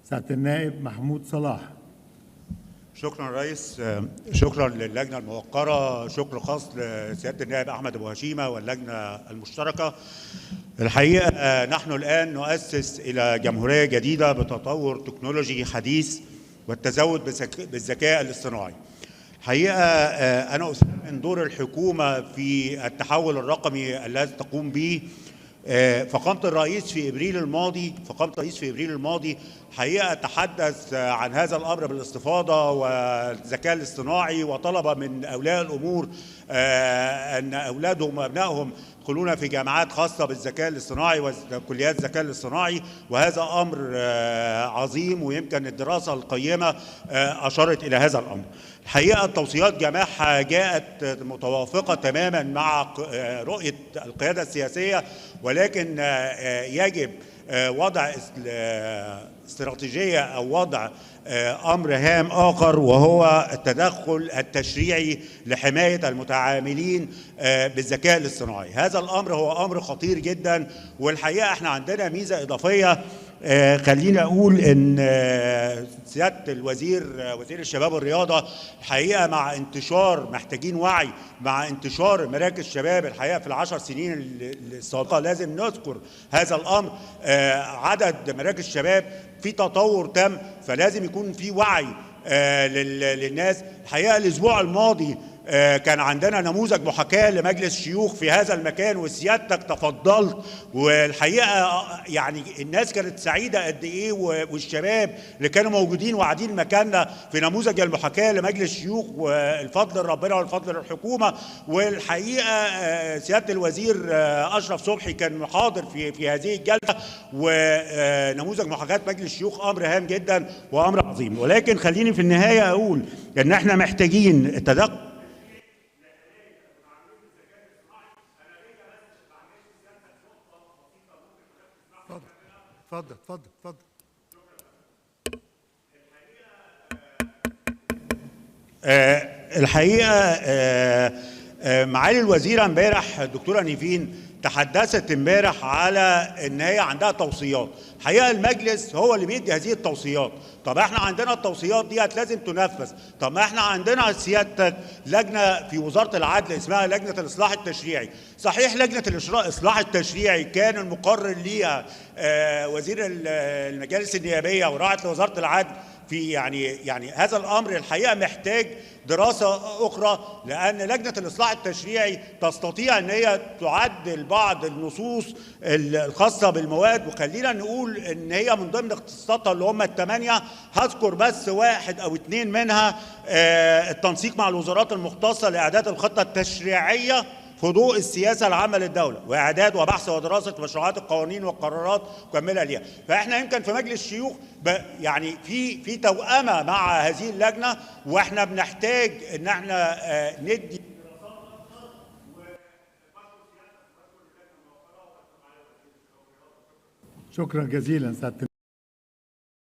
سعادة النائب محمود صلاح. شكرا رئيس. شكرا للجنه الموقره. شكر خاص لسياده النائب احمد ابو هشيمه واللجنه المشتركه. الحقيقه نحن الان نؤسس الى جمهوريه جديده بتطور تكنولوجي حديث والتزود بالذكاء الاصطناعي. الحقيقه انا أثمن دور الحكومه في التحول الرقمي الذي تقوم به. فخامة الرئيس في ابريل الماضي حقيقة تحدث عن هذا الامر بالاستفاضه والذكاء الاصطناعي، وطلب من اولياء الامور ان اولادهم وابنائهم يدخلون في جامعات خاصه بالذكاء الاصطناعي وكليات الذكاء الاصطناعي، وهذا امر عظيم، ويمكن الدراسه القيمه اشارت الى هذا الامر. الحقيقه التوصيات جميعها جاءت متوافقه تماما مع رؤيه القياده السياسيه، ولكن يجب وضع استراتيجيه او وضع امر هام اخر، وهو التدخل التشريعي لحمايه المتعاملين بالذكاء الاصطناعي. هذا الامر هو امر خطير جدا، والحقيقه احنا عندنا ميزه اضافيه. خليني اقول ان سياده وزير الشباب والرياضه الحقيقه مع انتشار، محتاجين وعي مع انتشار مراكز الشباب. الحقيقه في ال10 سنين السابقه لازم نذكر هذا الامر، عدد مراكز الشباب في تطور تم، فلازم يكون في وعي للناس. الحقيقه الاسبوع الماضي كان عندنا نموذج محاكاة لمجلس الشيوخ في هذا المكان، وسيادتك تفضلت، والحقيقة يعني الناس كانت سعيدة قد إيه، والشباب اللي كانوا موجودين وقاعدين مكاننا في نموذج المحاكاة لمجلس الشيوخ، والفضل لربنا والفضل للحكومة. والحقيقة سيادة الوزير أشرف صبحي كان حاضر في هذه الجلسة، ونموذج محاكاة مجلس الشيوخ أمر هام جدا وأمر عظيم. ولكن خليني في النهاية أقول إن احنا محتاجين التدخل. اتفضل. الحقيقه معالي الوزيره امبارح الدكتوره نيفين تحدثت امبارح على ان هي عندها توصيات. الحقيقه المجلس هو اللي بيدي هذه التوصيات. طب احنا عندنا التوصيات دي لازم تنفذ. طب ما احنا عندنا سيادتك لجنه في وزاره العدل اسمها لجنه الاصلاح التشريعي. صحيح لجنه الاصلاح التشريعي كان المقرر ليها وزير المجالس النيابيه وراعت لوزاره العدل في يعني هذا الامر الحقيقه محتاج دراسه اخرى، لان لجنه الاصلاح التشريعي تستطيع ان هي تعدل بعض النصوص الخاصه بالمواد. وخلينا نقول ان هي من ضمن اختصاصاتها اللي هم ال8، هذكر بس 1 أو 2 منها. التنسيق مع الوزارات المختصه لاعداد الخطه التشريعيه في ضوء السياسه العامه للدوله، واعداد وبحث ودراسه مشروعات القوانين والقرارات مكمله ليها. فاحنا يمكن في مجلس الشيوخ يعني في توأمه مع هذه اللجنه، واحنا بنحتاج ان احنا ندي. شكرا جزيلا سعادة